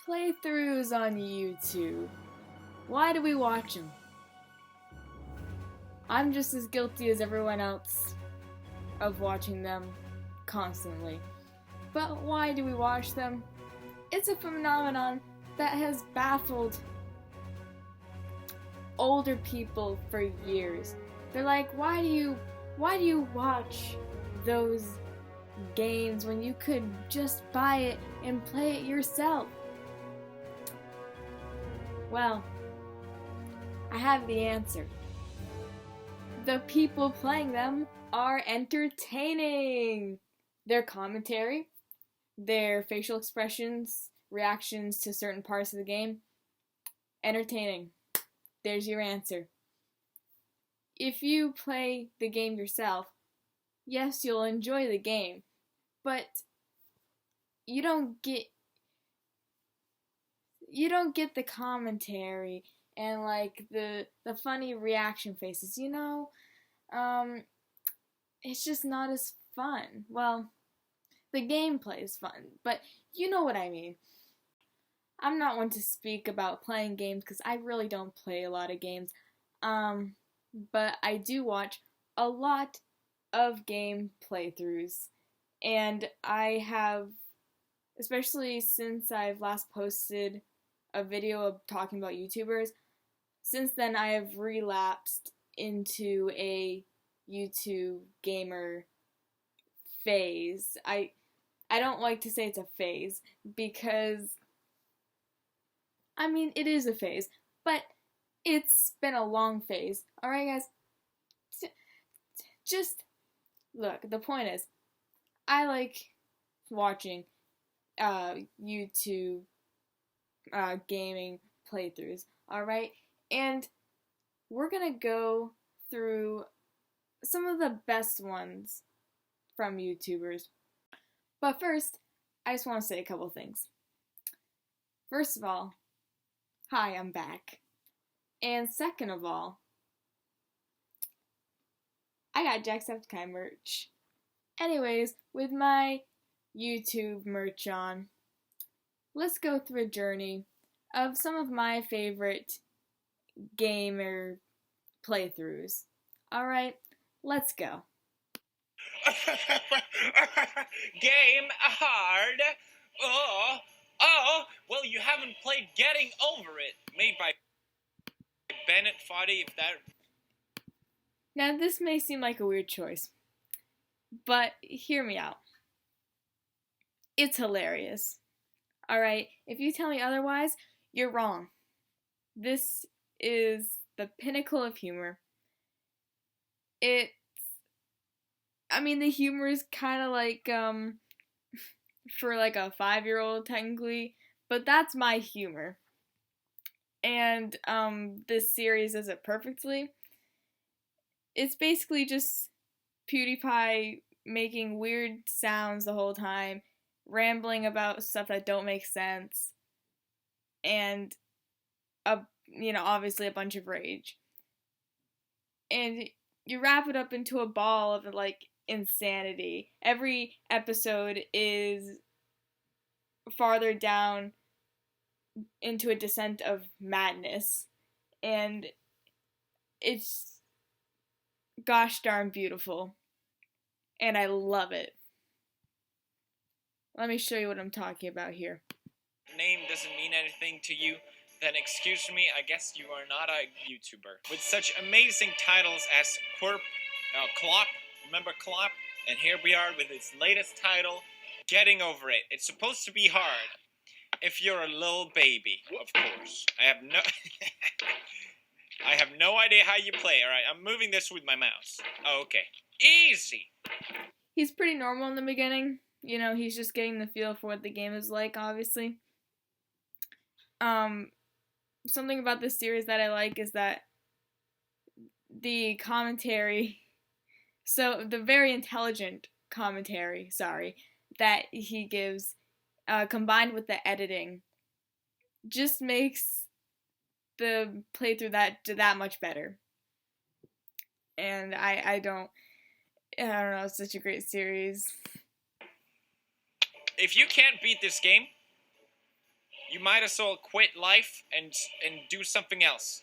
Playthroughs on YouTube. Why do we watch them? I'm just as guilty as everyone else of watching them constantly. But why do we watch them? It's a phenomenon that has baffled older people for years. They're like, why do you watch those games when you could just buy it and play it yourself? Well, I have the answer. The people playing them are entertaining. Their commentary, their facial expressions, reactions to certain parts of the game, entertaining. There's your answer. If you play the game yourself, yes, you'll enjoy the game, but you don't get the commentary and like the funny reaction faces, it's just not as fun. Well, the gameplay is fun, but you know what I mean. I'm not one to speak about playing games because I really don't play a lot of games, but I do watch a lot of game playthroughs, and I have, especially since I've last posted a video of talking about YouTubers, since then I have relapsed into a YouTube gamer phase. I don't like to say it's a phase because, I mean, it is a phase, but it's been a long phase. Alright, guys? Just, look, the point is, I like watching YouTube gaming playthroughs, alright? And we're gonna go through some of the best ones from YouTubers. But first, I just want to say a couple things. First of all, hi, I'm back. And second of all, I got Jacksepticeye merch. Anyways, with my YouTube merch on, let's go through a journey of some of my favorite gamer playthroughs. Alright, let's go. Game hard. Well, you haven't played Getting Over It, made by Bennett Foddy, if that... Now, this may seem like a weird choice, but hear me out. It's hilarious. Alright, if you tell me otherwise, you're wrong. This is the pinnacle of humor. The humor is kind of like, for like a 5-year-old technically, but that's my humor. And, this series does it perfectly. It's basically just PewDiePie making weird sounds the whole time, rambling about stuff that don't make sense, and, obviously a bunch of rage. And you wrap it up into a ball of, like, insanity. Every episode is farther down into a descent of madness, and it's gosh darn beautiful, and I love it. Let me show you what I'm talking about here. Name doesn't mean anything to you, then excuse me, I guess you are not a YouTuber. With such amazing titles as Clop, remember Clop? And here we are with its latest title, Getting Over It. It's supposed to be hard. If you're a little baby, of course. I have no idea how you play, alright? I'm moving this with my mouse. Oh, okay. Easy! He's pretty normal in the beginning. He's just getting the feel for what the game is like, obviously. Something about this series that I like is that the commentary, so the very intelligent commentary, that he gives, combined with the editing, just makes the playthrough that much better. And I don't know, it's such a great series. If you can't beat this game, You might as well quit life and do something else.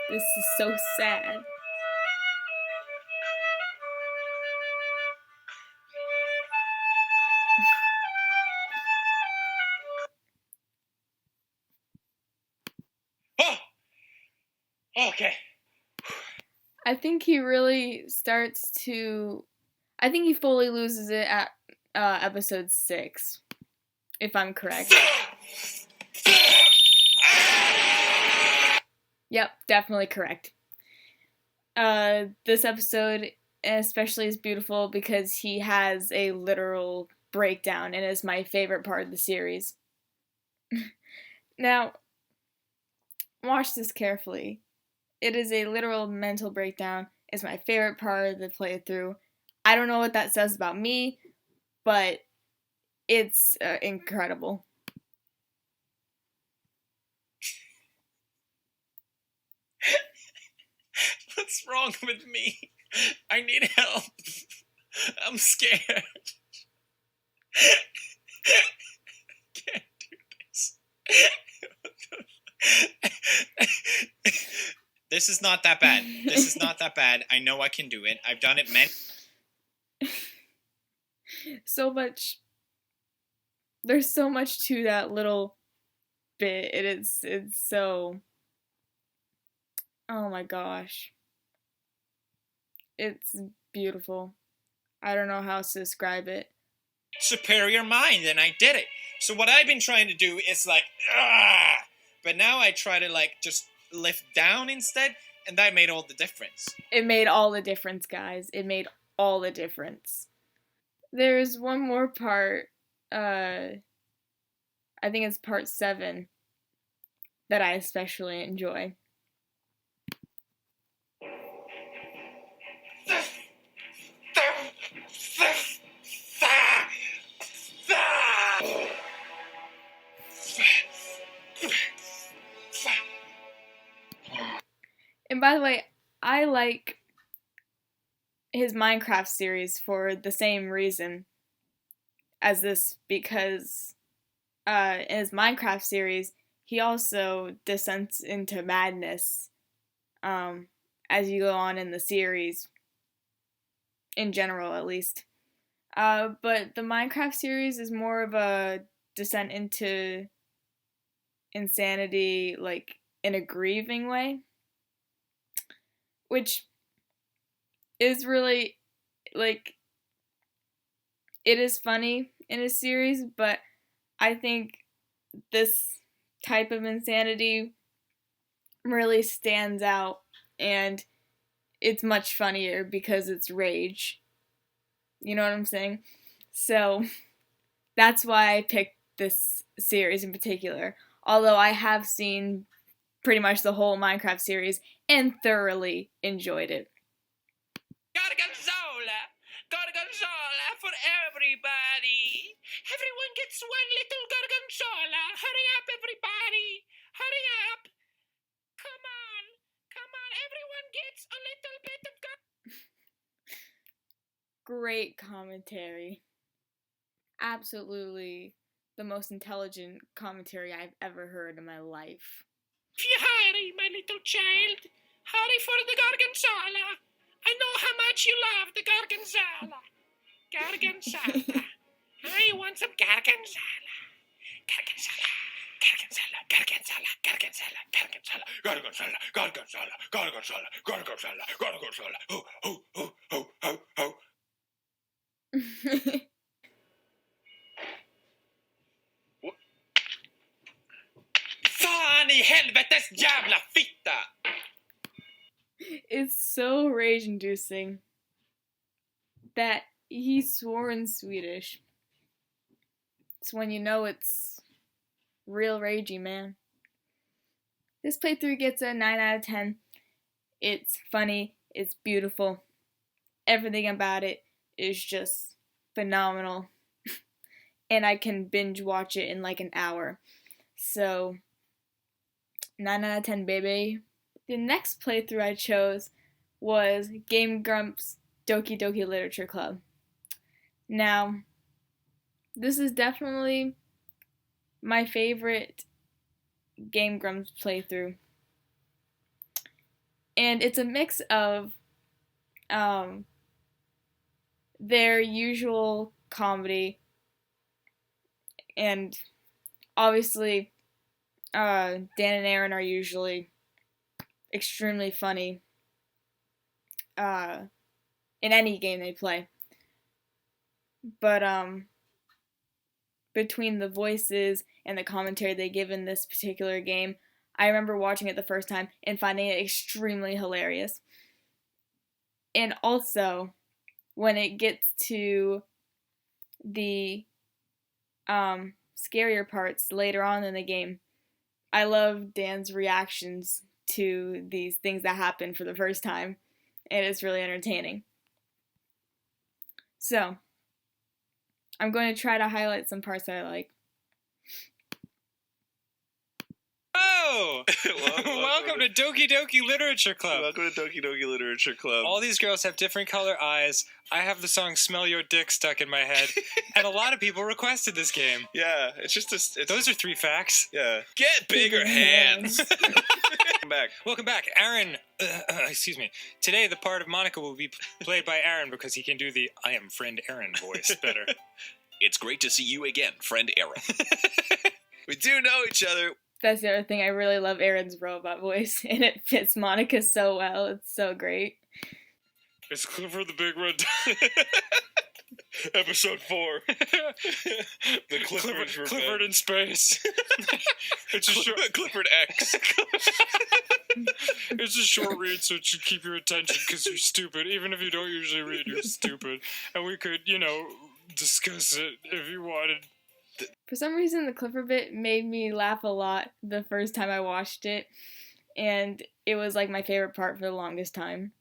This is so sad. Oh! Okay. I think he really starts to... I think he fully loses it at episode 6, if I'm correct. Yep, definitely correct. This episode especially is beautiful because he has a literal breakdown and is my favorite part of the series. Now, watch this carefully. It is a literal mental breakdown. It's my favorite part of the playthrough. I don't know what that says about me, but it's incredible. What's wrong with me? I need help. I'm scared. Can't do this. This is not that bad. This is not that bad. I know I can do it. I've done it many. So much. There's so much to that little bit. It's so... Oh my gosh. It's beautiful. I don't know how else to describe it. Superior mind, and I did it. So what I've been trying to do is like, but now I try to like just lift down instead, and that made all the difference. It made all the difference, guys. It made all the difference. There's one more part, I think it's part 7, that I especially enjoy. And by the way, I like his Minecraft series for the same reason as this, because in his Minecraft series, he also descends into madness as you go on in the series, in general at least. But the Minecraft series is more of a descent into insanity, like in a grieving way, which is really, like, it is funny in a series, but I think this type of insanity really stands out, and it's much funnier because it's rage. You know what I'm saying? So that's why I picked this series in particular. Although I have seen pretty much the whole Minecraft series and thoroughly enjoyed it. Gorgonzola for everybody. Everyone gets one little gorgonzola. Hurry up, everybody. Hurry up. Come on. Everyone gets a little bit of Great commentary. Absolutely the most intelligent commentary I've ever heard in my life. Hurry, my little child. Hurry for the gorgonzola. I know how much you love the gorgonzola. Gorgonzola. I want some gorgonzola. Gorgonzola. Gorgonzola. Gorgonzola. Gorgonzola. Gorgonzola. Gorgonzola. Gorgonzola. Gorgonzola. Gorgonzola. Gorgonzola. Ho. Fan i helvetes jävla fitta! It's so rage-inducing that he swore in Swedish. It's when you know it's real ragey, man. This playthrough gets a 9 out of 10. It's funny, it's beautiful. Everything about it is just phenomenal. And I can binge watch it in like an hour. So, 9 out of 10, baby. The next playthrough I chose was Game Grumps Doki Doki Literature Club. Now, this is definitely my favorite Game Grumps playthrough. And it's a mix of their usual comedy, and obviously Dan and Aaron are usually extremely funny in any game they play. But between the voices and the commentary they give in this particular game, I remember watching it the first time and finding it extremely hilarious. And also, when it gets to the scarier parts later on in the game, I love Dan's reactions to these things that happen for the first time, and it's really entertaining. So, I'm going to try to highlight some parts that I like. Oh! Welcome to Doki Doki Literature Club. Welcome to Doki Doki Literature Club. All these girls have different color eyes. I have the song Smell Your Dick stuck in my head. And a lot of people requested this game. Yeah, it's just Those are 3 facts. Yeah. Get bigger hands! Welcome back. Aaron, excuse me. Today, the part of Monica will be played by Aaron because he can do the I am friend Aaron voice better. It's great to see you again, friend Aaron. We do know each other. That's the other thing. I really love Aaron's robot voice, and it fits Monica so well. It's so great. It's Clifford the Big Red. Episode 4. The Clifford in space. It's a Clifford X. It's a short read, so it should keep your attention because you're stupid. Even if you don't usually read, you're stupid. And we could, discuss it if you wanted. For some reason, the Clifford bit made me laugh a lot the first time I watched it, and it was like my favorite part for the longest time.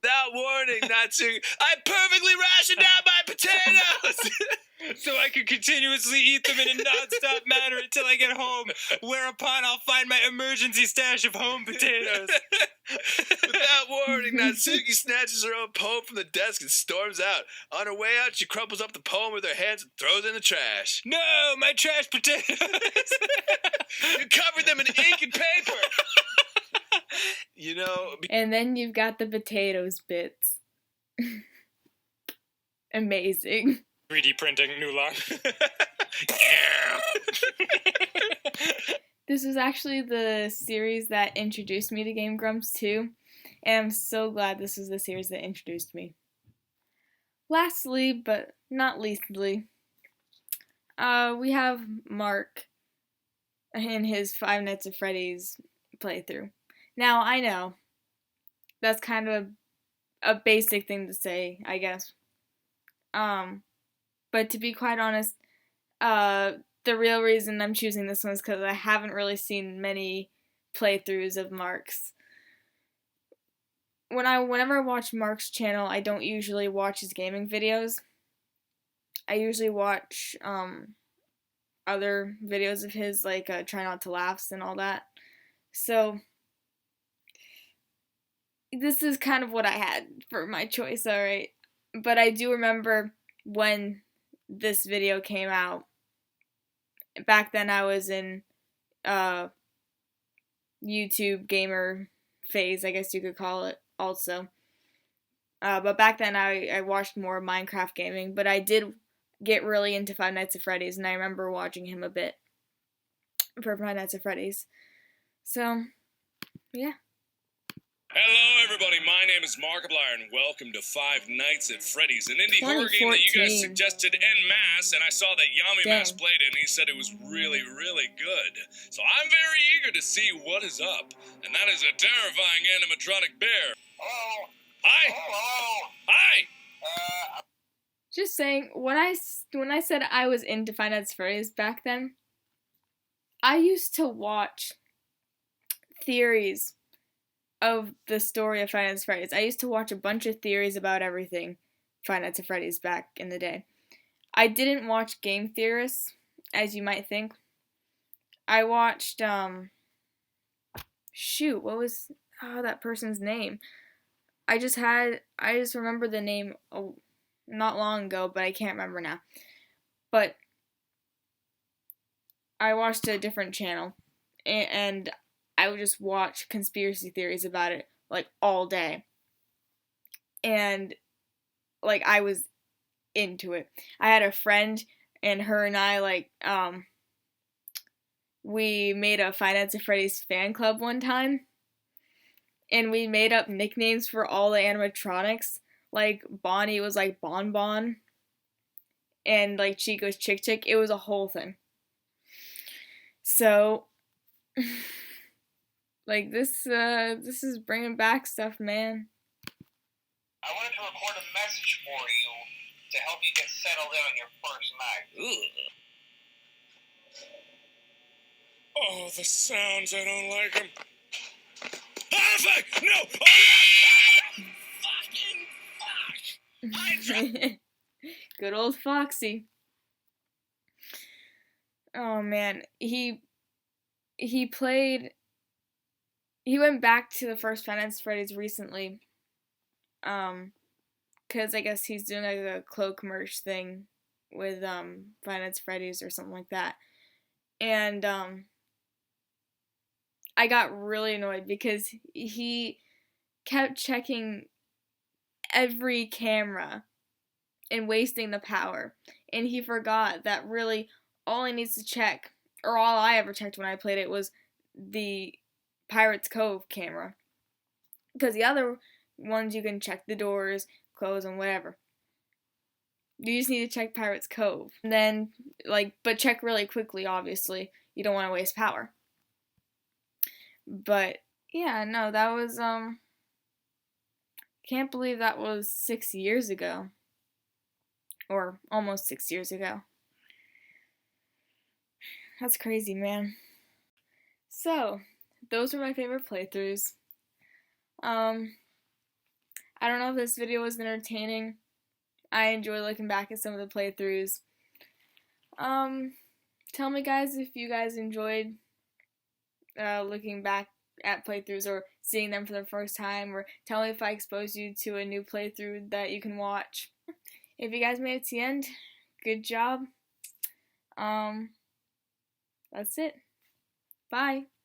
Without warning, not to... I perfectly rationed out my potatoes! So I can continuously eat them in a non-stop manner until I get home, whereupon I'll find my emergency stash of home potatoes. Without warning, Natsuki snatches her own poem from the desk and storms out. On her way out, she crumples up the poem with her hands and throws it in the trash. No, my trash potatoes! You covered them in ink and paper! And then you've got the potatoes bits. Amazing. 3D printing, new line. This was actually the series that introduced me to Game Grumps too, and I'm so glad this was the series that introduced me. Lastly, but not leastly, we have Mark in his Five Nights at Freddy's playthrough. Now, I know, that's kind of a basic thing to say, I guess. But to be quite honest, the real reason I'm choosing this one is because I haven't really seen many playthroughs of Mark's. Whenever I watch Mark's channel, I don't usually watch his gaming videos. I usually watch other videos of his, like Try Not to Laughs and all that. So this is kind of what I had for my choice, alright? But I do remember when this video came out. Back then I was in YouTube gamer phase, I guess you could call it, also. But back then I watched more Minecraft gaming, but I did get really into Five Nights at Freddy's, and I remember watching him a bit for Five Nights at Freddy's. So, yeah. Hello, everybody. My name is Markiplier, and welcome to Five Nights at Freddy's, an indie horror game that you guys suggested en masse, and I saw that Yami Mass played it, and he said it was really, really good. So I'm very eager to see what is up, and that is a terrifying animatronic bear. Hello. Hi. Hello. Hi. Just saying, when I said I was into Five Nights at Freddy's back then, I used to watch theories of the story of Five Nights at Freddy's. I used to watch a bunch of theories about everything Five Nights at Freddy's back in the day. I didn't watch game theorists, as you might think. I watched, what was that person's name? I just remember the name. Oh, not long ago, but I can't remember now. But I watched a different channel, and I would just watch conspiracy theories about it like all day. And like I was into it. I had a friend, and her and I we made a Five Nights at Freddy's fan club one time, and we made up nicknames for all the animatronics. Like Bonnie was like Bon Bon, and like Chico's Chick Chick. It was a whole thing. So, like this is bringing back stuff, man. I wanted to record a message for you to help you get settled in on your first night. Ugh. Oh, the sounds, I don't like them. Ah, fuck! No! Oh, yeah! Fucking fuck! Good old Foxy. Oh man, he went back to the first Five Nights at Freddy's recently. Cause I guess he's doing like a cloak merch thing with Five Nights at Freddy's or something like that. And I got really annoyed because he kept checking every camera and wasting the power. And he forgot that really all he needs to check, or all I ever checked when I played it, was the Pirates Cove camera. Because the other ones you can check the doors, close, and whatever. You just need to check Pirates Cove. And then, but check really quickly, obviously. You don't want to waste power. But, yeah, no, that was, can't believe that was 6 years ago. Or almost 6 years ago. That's crazy, man. So, those were my favorite playthroughs. I don't know if this video was entertaining. I enjoy looking back at some of the playthroughs. Tell me guys if you guys enjoyed looking back at playthroughs or seeing them for the first time, or tell me if I exposed you to a new playthrough that you can watch. If you guys made it to the end, good job. That's it. Bye.